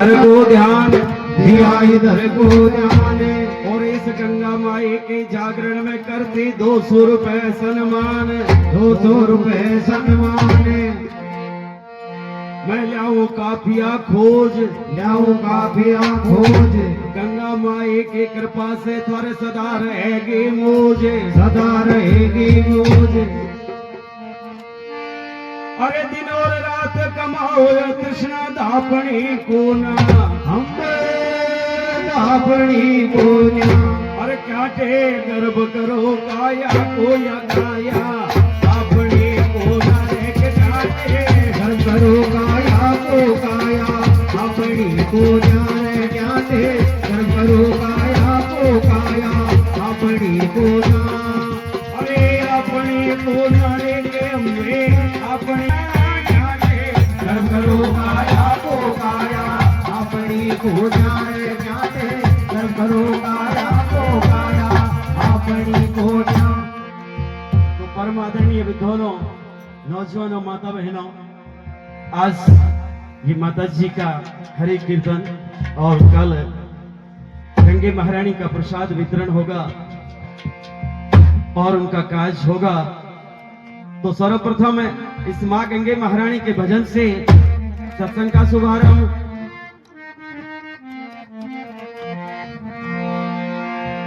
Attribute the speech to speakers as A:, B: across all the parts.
A: को ध्यान दिया इधर को ध्यान। और इस गंगा माई के जागरण में करती 200 रुपए सन्मान, 200 रुपए सन्मान। मैं लाऊं काफिया खोज, लाऊं काफिया खोज। गंगा माई की कृपा से थोड़े सदा रहेगी मौज, सदा रहेगी मौज। अरे दिन और रात कमाओ कृष्णा दापणी को ना, हम दापणी को ना। अरे काटे गर्भ करो काया को या काया, दापणी को ना एक काटे गर्भ करो काया को काया, दापणी को ना रे काटे गर्भ करो काया को काया, दापणी को ना। अरे अपनी को ना रे के हमरे अपनी गर्भ करो काया को काया, अपनी को जाने जाते गर्भ करो काया को काया, अपनी को जा। तो परम आदरणीय विद्वानों, नौजवानों, माता बहनों, आज ये माता जी का हरि कीर्तन और कल गंगे महारानी का प्रसाद वितरण होगा और उनका काज होगा। तो सर्वप्रथम इस मां गंगे महारानी के भजन से सत्संग का शुभारंभ।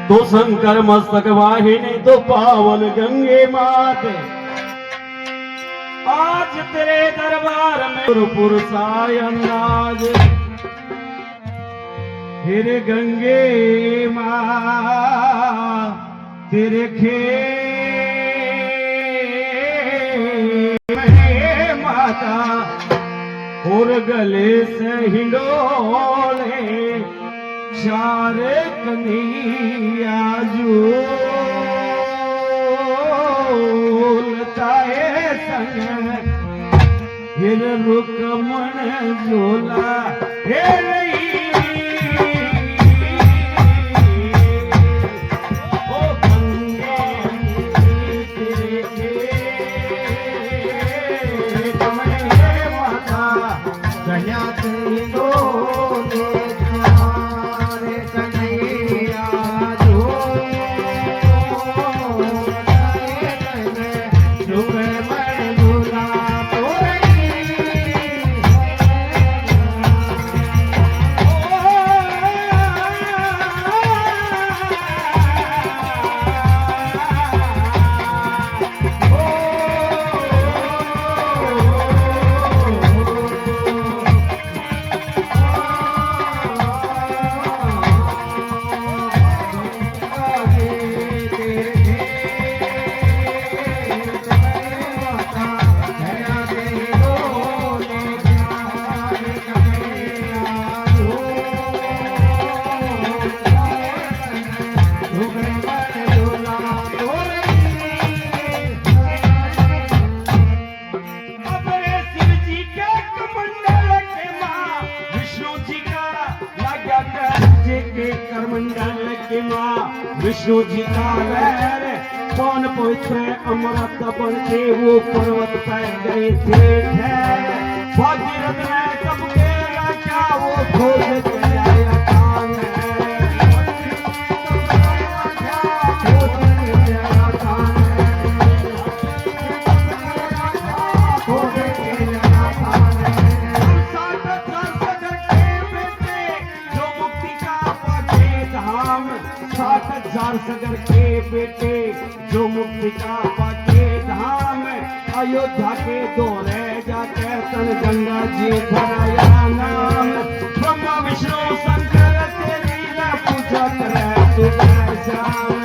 A: तो शंकर मस्तक वाहिनी तो पावन गंगे माते, आज तेरे दरबार में गुरुपुर साय अंदाज। फिर गंगे मां तेरे खेल माता, और गले से हिंडोले चार कन्हैया झूलता है संग, फिर रुकमन झूला हे विष्णु जी का लहर कौन पवित्र अमृत बन के वो पर्वत पर गए थे। भागीरथ ने कब केला क्या वो खोज के आया कान सगर के बेटे जो मुक्ति का पाके धाम, अयोध्या के दौरे जाके तन गंगा जी भराया नाम। ब्रह्मा विष्णु शंकर तेरी पूजा करे सुबह शाम।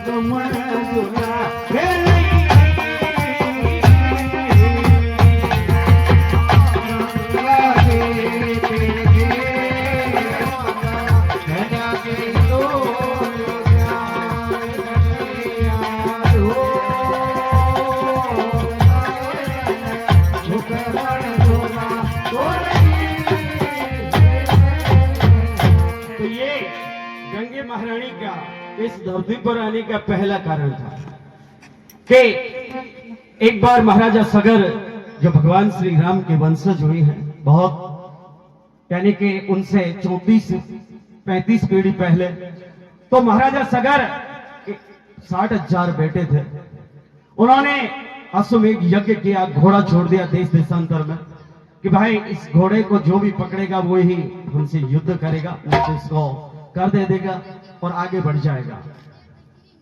A: कमल गंगे महारानी का इस धरती पर आने का पहला कारण था कि एक बार महाराजा सगर जो भगवान श्री राम के वंशज हुए हैं, बहुत यानी कि उनसे 34-35 पीढ़ी पहले, तो महाराजा सगर 60,000 बेटे थे। उन्होंने अश्वमेध यज्ञ किया, घोड़ा छोड़ दिया देश देशांतर में कि भाई इस घोड़े को जो भी पकड़ेगा वो ही हमसे युद्ध करेगा, तो इसको कर दे देगा और आगे बढ़ जाएगा।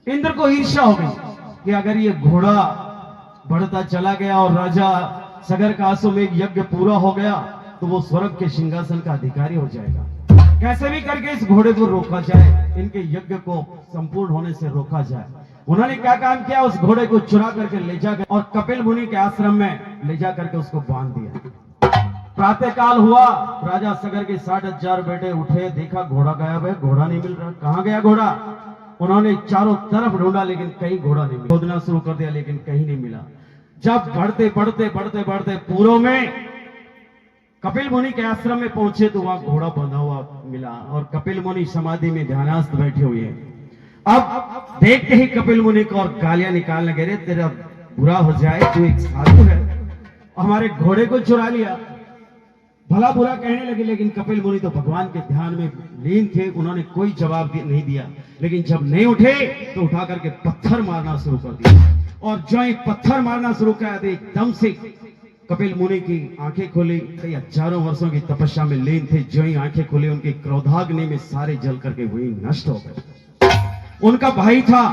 A: इंद्र को ईर्ष्या हो गई कि अगर ये घोड़ा बढ़ता चला गया और राजा सगर का अश्वमेध यज्ञ पूरा हो गया तो वो स्वर्ग के सिंहासन का अधिकारी हो जाएगा। कैसे भी करके इस घोड़े को रोका जाए, इनके यज्ञ को संपूर्ण होने से रोका जाए। उन्होंने क्या काम किया, उस घोड़े को चुरा करके ले जाकर और कपिल मुनि के आश्रम में ले जा करके उसको बांध दिया। प्रातः काल हुआ, राजा सगर के 60,000 बेटे उठे, देखा घोड़ा गायब है, घोड़ा नहीं मिल रहा, कहां गया घोड़ा। उन्होंने चारों तरफ ढूंढा लेकिन कहीं घोड़ा नहीं मिला, खोदना शुरू कर दिया लेकिन कहीं नहीं मिला। जब बढ़ते बढ़ते बढ़ते बढ़ते पूर्व में कपिल मुनि के आश्रम में पहुंचे तो वहां घोड़ा बंधा हुआ मिला और कपिल मुनि समाधि में ध्यानास्थ बैठे हुए हैं। अब देखते ही कपिल मुनि को और गालियां निकालने गए, तेरा बुरा हो जाए, तू एक साधु है, हमारे घोड़े को चुरा लिया, भला बुरा कहने लगे। लेकिन कपिल मुनि तो भगवान के ध्यान में लीन थे, उन्होंने कोई जवाब नहीं दिया। लेकिन जब नहीं उठे तो उठा करके पत्थर मारना शुरू कर दिया और जो ही पत्थर मारना शुरू किया तो एकदम से कपिल मुनि की आंखें खुली। कई हजारों वर्षों की तपस्या में लीन थे, जो ही आंखें खुली उनके क्रोधाग्नि में सारे जल करके वही नष्ट हो गए। उनका भाई था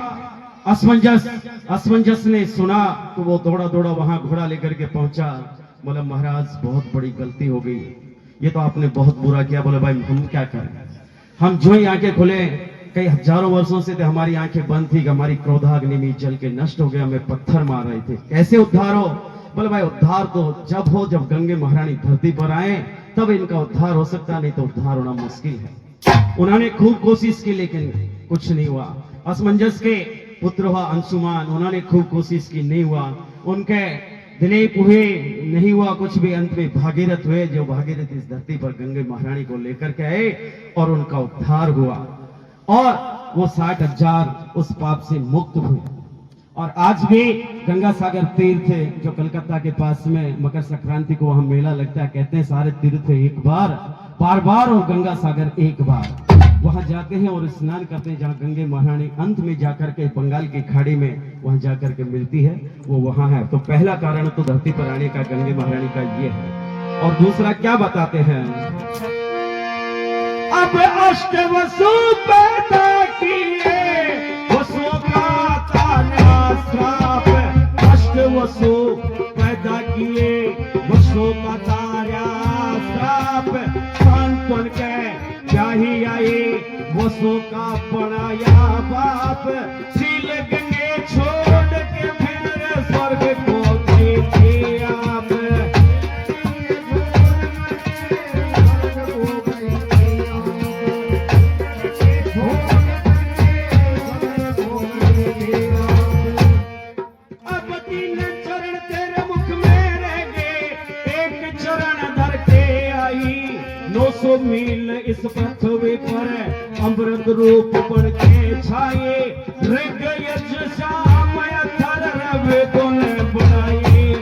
A: असमंजस, असमंजस ने सुना तो वो दौड़ा दौड़ा वहां घोड़ा लेकर के पहुंचा। बोला महाराज बहुत बड़ी गलती हो गई, ये तो आपने बहुत बुरा किया। बोले भाई हम क्या करें, हम जो ही आंखें खुले कई हजारों वर्षों से थे हमारी आंखें बंद थी, हमारी क्रोधाग्नि में जल के नष्ट हो गया, हमें पत्थर मार रहे थे, कैसे उद्धार हो। बोले भाई उद्धार तो जब हो जब गंगे महारानी धरती पर आए तब इनका उद्धार हो सकता, नहीं तो उद्धार होना मुश्किल है। उन्होंने खूब कोशिश की लेकिन कुछ नहीं हुआ। असमंजस के पुत्र हुआ अंशुमान, उन्होंने खूब कोशिश की, नहीं हुआ। उनके दिलीप हुए, नहीं हुआ कुछ भी। अंत में भागीरथ हुए, जो भागीरथ इस धरती पर गंगे महारानी को लेकर के आए और उनका उद्धार हुआ और वो 60,000 उस पाप से मुक्त हुए। और आज भी गंगा सागर तीर्थ है जो कलकत्ता के पास में, मकर संक्रांति को वहां मेला लगता है। कहते हैं सारे तीर्थ एक बार, बार बार, और गंगा सागर एक बार। वहां जाते हैं और स्नान करते हैं, जहां गंगे महारानी अंत में जाकर के बंगाल की खाड़ी में वहां जाकर के मिलती है, वो वहां है। तो पहला कारण तो धरती पर आने का गंगे महारानी का ये है। और दूसरा क्या बताते हैं, अब अष्ट वसु पैदा किए, वसुओं का ताना श्राप, अष्ट वसु पैदा किए, वसुओं का तारा श्राप, सांत्वन के क्या ही आए, वसु का बनाया बाप, सील गंगे छोड़ के फिर स्वर्ग को देखे आप। अब 3 चरण तेरे मुख में रह गए, एक चरण धर के आई, 900 मील इस पृथ्वी पर अमृत रूप बन के छाए, ऋग यजुः साम अथर्व गुण बढ़ाए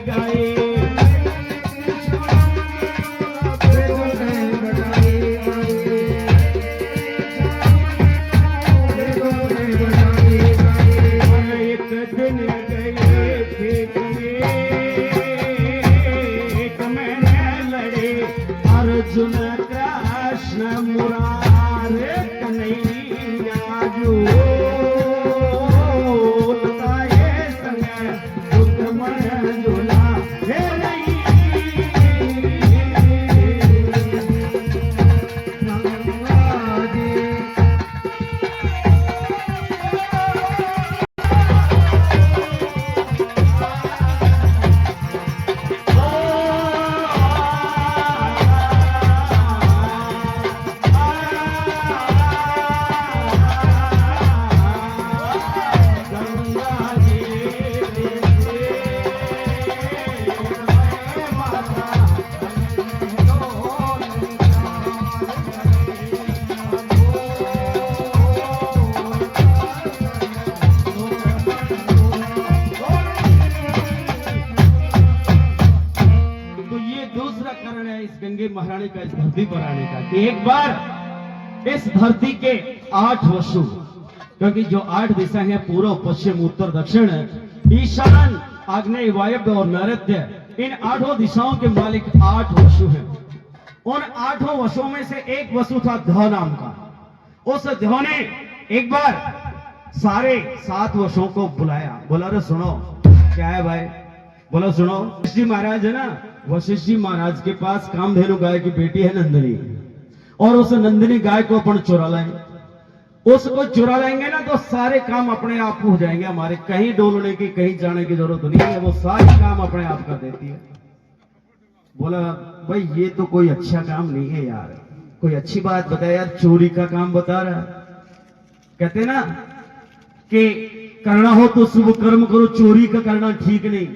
A: गए। एक दिन गए एक मैंने लड़े, अर्जुन कृष्ण मुरारे कन्हैया जो लताए संग बुद्ध मन झूला हे नहीं। धरती पर आने का कि एक बार इस धरती के 8 वसु, क्योंकि जो 8 दिशा है पूर्व पश्चिम उत्तर दक्षिण ईशान आग्नेय वायव्य और नैऋत्य, इन 8 दिशाओं के मालिक 8 वसु हैं। उन 8 वसुओं में से एक वसु था ध्व नाम का। उस ध्व ने एक बार सारे 7 वसुओं को बुलाया, बोला रे सुनो क्या है भाई, बोला सुनो वशिष्ठ जी महाराज है ना, वशिष्ठ जी महाराज के पास कामधेनु गाय की बेटी है नंदिनी, और उस नंदिनी गाय को अपन चुरा लाएंगे। उसको चुरा लाएंगे ना तो सारे काम अपने आप हो जाएंगे हमारे, कहीं डोलने की कहीं जाने की जरूरत नहीं है, वो सारे काम अपने आप कर देती है। बोला भाई ये तो कोई अच्छा काम नहीं है यार, कोई अच्छी बात बता यार, चोरी का काम बता रहा। कहते ना कि करना हो तो शुभ कर्म करो, चोरी का करना ठीक नहीं,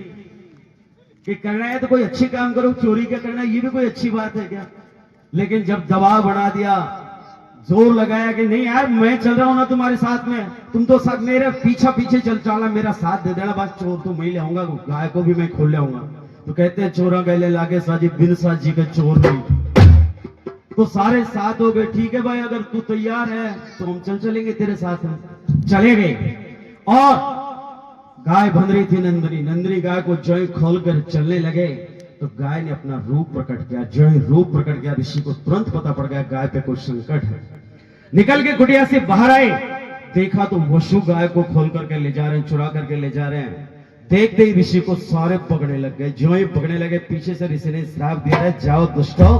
A: कि करना है तो कोई अच्छे काम करो, चोरी का करना ये भी कोई अच्छी बात है क्या। लेकिन जब दबाव बढ़ा दिया, जोर लगाया कि नहीं यार मैं चल रहा हूं ना तुम्हारे साथ में, तुम तो सब मेरे पीछे पीछे चला, मेरा साथ दे देना, बस चोर तो मैं ले आऊंगा, गाय को भी मैं खोल ले आऊंगा। तो कहते हैं चोरा गले लागे साजी बिन साजी का चोर नहीं। तो सारे साथ हो गए, ठीक है भाई अगर तू तैयार है तो हम चलेंगे तेरे साथ में। चले गए और गाय बन रही थी नंदिनी, नंदिनी गाय को जो खोलकर चलने लगे तो गाय ने अपना रूप प्रकट किया। जो ही रूप प्रकट किया ऋषि को तुरंत पता पड़ गया गाय पे कोई संकट है। निकल के कुटिया से बाहर आए, देखा तो वसु गाय को खोल करके ले जा रहे हैं, चुरा करके ले जा रहे हैं। देखते ही ऋषि को सारे पकड़ने लग गए। जो ही पकड़ने लगे पीछे से ऋषि ने श्राप दिया है, जाओ दुष्टो,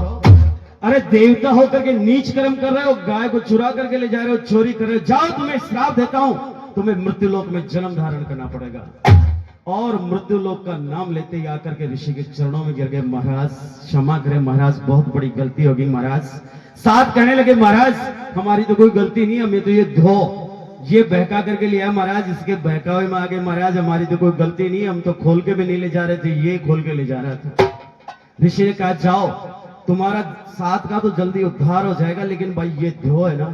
A: अरे देवता होकर के नीच कर्म कर रहे हो, गाय को चुरा करके ले जा रहे हो, चोरी कर रहे हो, जाओ तुम्हें श्राप देता हूं, तुम्हें मृत्युलोक में जन्म धारण करना पड़ेगा। और मृत्युलोक का नाम लेते ही आकर के ऋषि के चरणों में गिर गए, महाराज क्षमा करें महाराज, बहुत बड़ी गलती होगी महाराज। साथ कहने लगे महाराज हमारी तो कोई गलती नहीं, हमें तो ये बहका करके लिया महाराज, इसके बहकावे में आ गए महाराज, हमारी तो कोई गलती नहीं, हम तो खोल के भी नहीं ले जा रहे थे, ये खोल के ले जा रहा था। ऋषि ने कहा जाओ तुम्हारा साथ का तो जल्दी उद्धार हो जाएगा, लेकिन भाई ये ध्रुव है ना,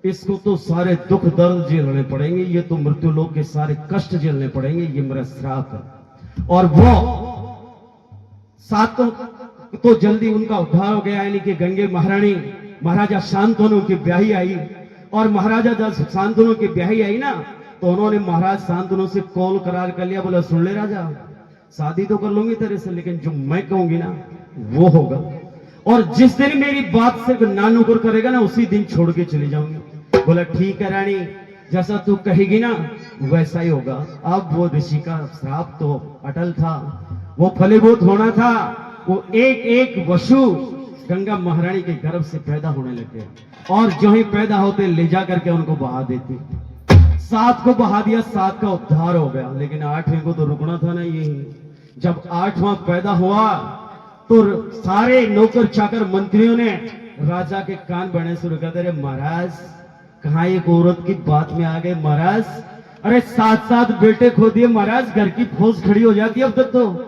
A: इसको तो सारे दुख दर्द झेलने पड़ेंगे, ये तो मृत्यु लोक के सारे कष्ट झेलने पड़ेंगे, ये मेरा श्राप है। और वो सातों तो जल्दी उनका उद्धार हो गया, यानी कि गंगे महारानी महाराजा शांतनु की ब्याही आई, और महाराजा जब शांतनु की ब्याही आई ना तो उन्होंने महाराज शांतनु से कॉल करार कर लिया, बोला सुन ले राजा शादी तो कर लूंगी तेरे से, लेकिन जो मैं कहूंगी ना वो होगा, और जिस दिन मेरी बात से ना नुकुर करेगा ना उसी दिन छोड़ के चली जाऊंगी। बोला ठीक है रानी, जैसा तू कहेगी ना वैसा ही होगा। अब वो ऋषि का श्राप तो अटल था, वो फलीभूत होना था। वो एक एक वसु गंगा महारानी के गर्भ से पैदा होने लगे, और जो ही पैदा होते ले जा करके उनको बहा देती। 7 को बहा दिया, 7 का उद्धार हो गया, लेकिन 8वें को तो रुकना था ना। यही जब 8वां पैदा हुआ तो सारे नौकर चाकर मंत्रियों ने राजा के कान बढ़ने शुरू कर दिए, महाराज कहां एक औरत की बात में आ गए महाराज, अरे 7 बेटे खो दिए महाराज, घर की फौज खड़ी हो जाती है अब तक, तो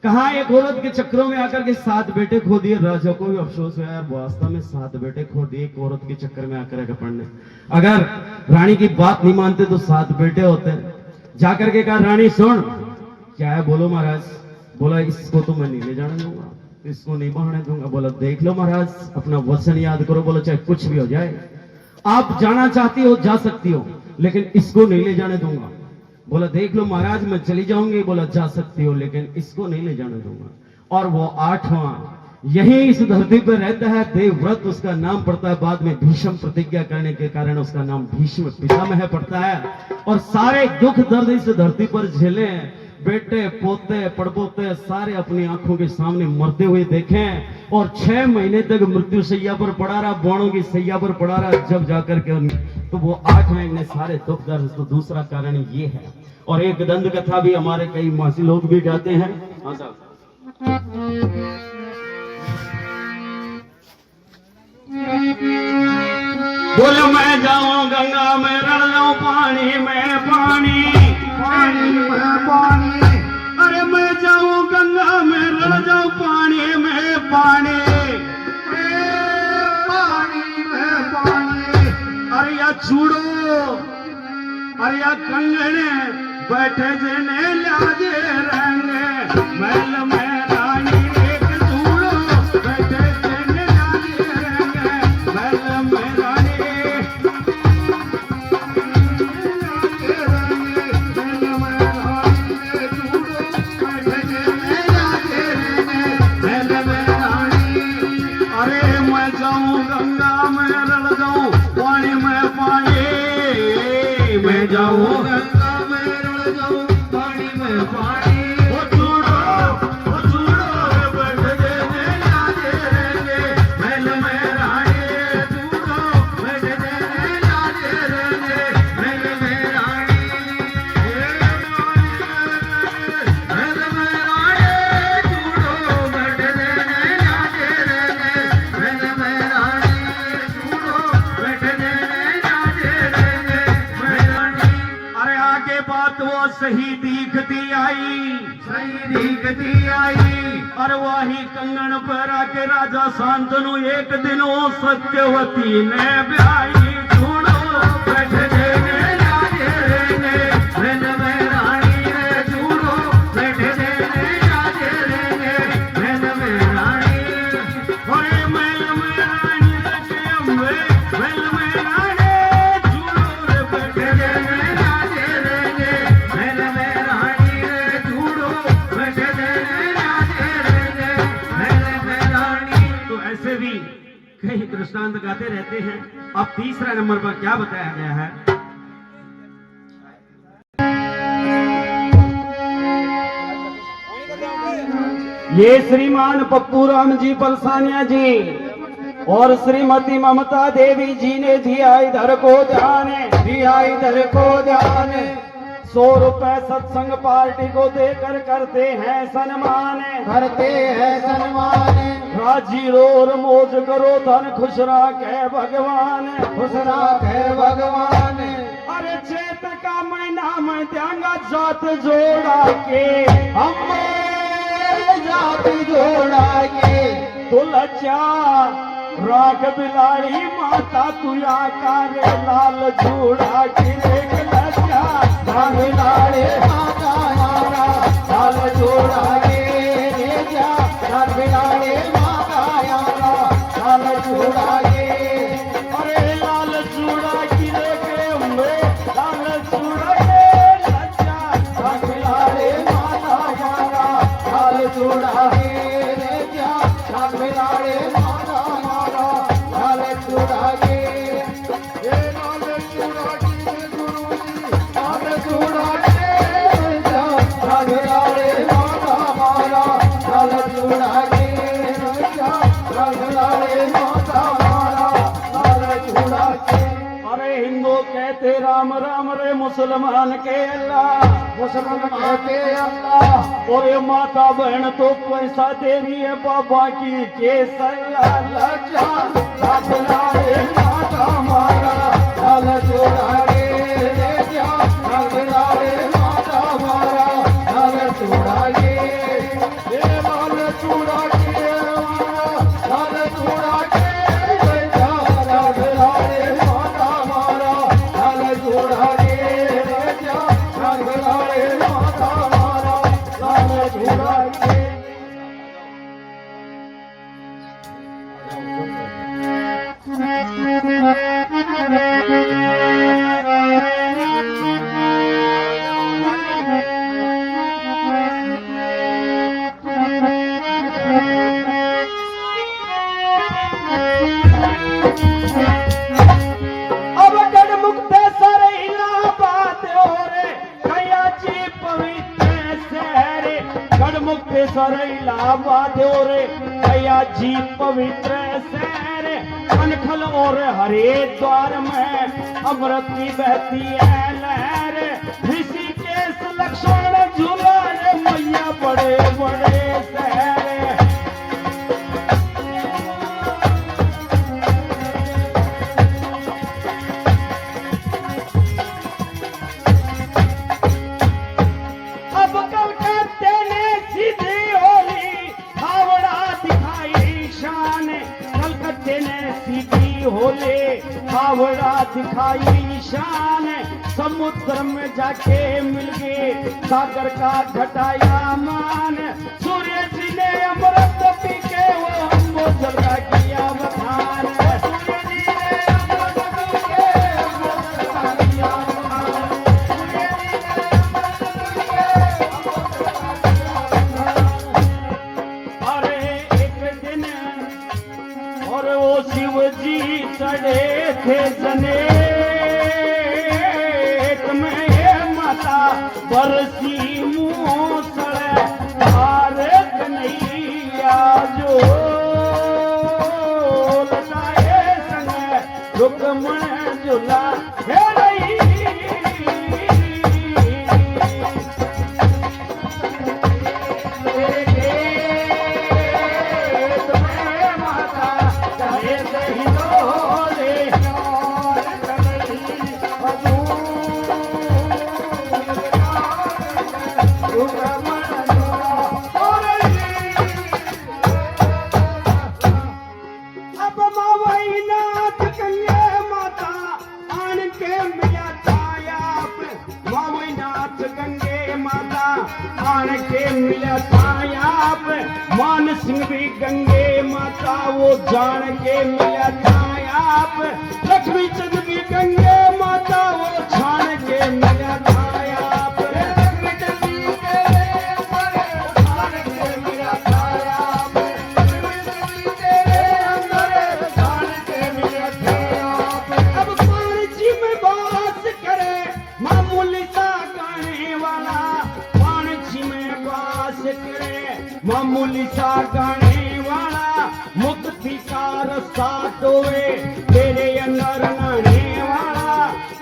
A: कहां एक औरत के चक्करों में आकर के 7 बेटे खो दिए। राजा को भी अफसोस हुआ यार, वास्तव में 7 बेटे खो दिए एक औरत के चक्कर में आकर के पढ़ने, अगर रानी की बात नहीं मानते तो 7 बेटे होते। जाकर के कहा रानी सुन क्या है, बोलो महाराज। बोला इसको तो मैं नहीं ले जाने दूंगा, इसको नहीं बहाने दूंगा। बोला देख लो महाराज अपना वचन याद करो, बोला चाहे कुछ भी हो जाए, आप जाना चाहती हो जा सकती हो, लेकिन इसको नहीं ले जाने दूंगा। बोला देख लो महाराज मैं चली जाऊंगी। बोला जा सकती हो लेकिन इसको नहीं ले जाने दूंगा। और वो 8वां यही इस धरती पर रहता है, देवव्रत उसका नाम पड़ता है, बाद में भीष्म प्रतिज्ञा करने के कारण उसका नाम भीष्म पितामह पड़ता है। और सारे दुख दर्द इस धरती पर झेले हैं, बेटे पोते पड़पोते सारे अपनी आंखों के सामने मरते हुए देखें, और 6 महीने तक मृत्यु सैया पर पड़ा रहा, बाणों की सैया पर पड़ा रहा, जब जाकर के तो वो 8 महीने सारे दुख दर्द। तो दूसरा कारण ये है, और एक दंड कथा भी हमारे कई मासी लोग भी गाते हैं। हाँ साहब बोल मैं जाऊं गंगा में रड़ जाऊं पानी में पानी, पानी में पानी, अरे मैं जाऊं गंगा में रड़ जाऊं पानी में पानी, पानी में पानी, अरे या छूड़ो अरे या कंगने बैठे जने लाजे रंगे, महल में रानी एक छूड़ो बैठे जने लाजे वो सही दिखती आई और वही कंगन पर आके राजा शांतनु एक दिन वो सत्यवती ने ब्याई ढूंढो बैठ देने राजे रेने वन में रानी रे ढूंढो बैठ देने राजे रेने वन में रानी ओए महल में रानी रखे अम्बे महल में रानी ढूंढो रे बैठ देने राजे रेने महल में रानी रे ढूंढो बैठ देने राजे रेने महल में रानी। तो ऐसे भी कई दृष्टांत गाते रहते हैं। अब तीसरा नंबर पर क्या बताया गया है? ये श्रीमान पप्पू राम जी पलसानिया जी और श्रीमती ममता देवी जी ने दिया इधर को ध्यान 100 रुपए सत्संग पार्टी को देकर करते हैं सन्मान राजी रो और मौज करो धन खुश राखे भगवान अरे चैत का महीना में देंगा जात जोड़ा के तुलचा राख बिलाड़ी माता तुया कारे लाल जोड़ा की देख लचा बिलाड़े माता यारा लाल जोड़ा के जा बिलाड़े माता यारा लाल जोड़ा के अरे लाल जोड़ा की देख लाल जोड़ा के लचा बिलाड़े माता यारा लाल जोड़ा के जा बिलाड़े माता मारा लाल जोड़ा के लाल जोड़ा की गुरु जी लाल जोड़ा के जा बिलाड़े माता मारा लाल जोड़ा के जा बिलाड़े माता मारा लाल जोड़ा के। अरे हिंदू कहते राम राम रे मुसलमान के अल्लाह और ये माता बहन तो पैसा दे रही है बाबा की के सल्ला माता मारा लाल जोड़ा रे जा माता मारा लाल जोड़ा के लाल जोड़ा के लाल जोड़ा के माता मारा लाल जोड़ा के जा माता मारा लाल जोड़ा के। अब गढ़मुक्तेश्वर इलाहाबाद ओरे कयाची पवित्र शहर गढ़मुक्तेश्वर इलाहाबाद ओरे कयाची पवित्र शहर कनखल और हरिद्वार में अमृत की बहती है लहर ऋषिकेश लक्ष्मण झूला रे मैया बड़े बड़े शहर। अब कलकत्ते ने सीधी होली हावड़ा दिखाई शान कलकत्ते ने सीधी होली हावड़ा दिखाई शान समुद्र में जाके मिल गए सागर का घटाया मान सूर्य जी ने अमृत पी के वो हमको जगा किया बखान सूर्य जी ने अमृत पी के हमको जगा किया बखान सूर्य जी ने अमृत पी के हमको जगा किया बखान। अरे एक दिन और वो शिव जी चढ़े थे जनेक में माता बरसी मूसड़ भारत नैया जो लटाए संग रुकमण झूला हे रही माता चाहे सही डोले और सिंह भी गंगे माता वो जान के मिला नायाब। लक्ष्मी चंद भी गंगे माता वो छान के मिला नायाब। लक्ष्मी चंद भी तेरे अंदर छान के मिला नायाब। लक्ष्मी चंद भी तेरे अंदर छान के मिला नायाब। अब पाणजी में वास करे मामूली सा गाने वाला, पाणजी में वास करे मामूली सा गाने वाला, मुक्ति का रास्ता तोए तेरे अंदर आने वाला।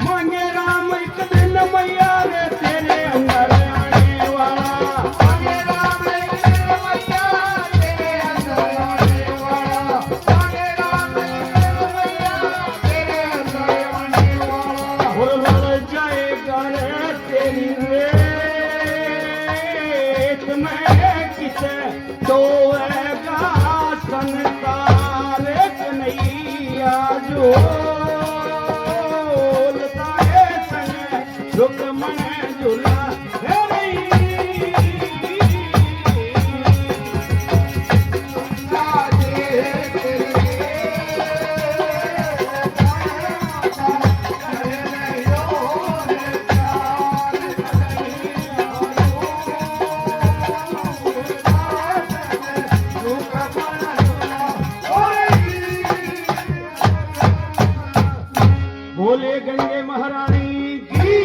A: मांगे राम एक दिन मैया रे तेरे अंदर आने वाला। मांगे राम एक दिन मैया तेरे अंदर आने वाला। मांगे राम एक दिन मैया तेरे अंदर आने वाला। और लड़ जाएगा रे तेरी रेत में किसे तोएगा संसार कन्हैया जो लता है संग रुकमन झूला है बोले गंगे महारानी की।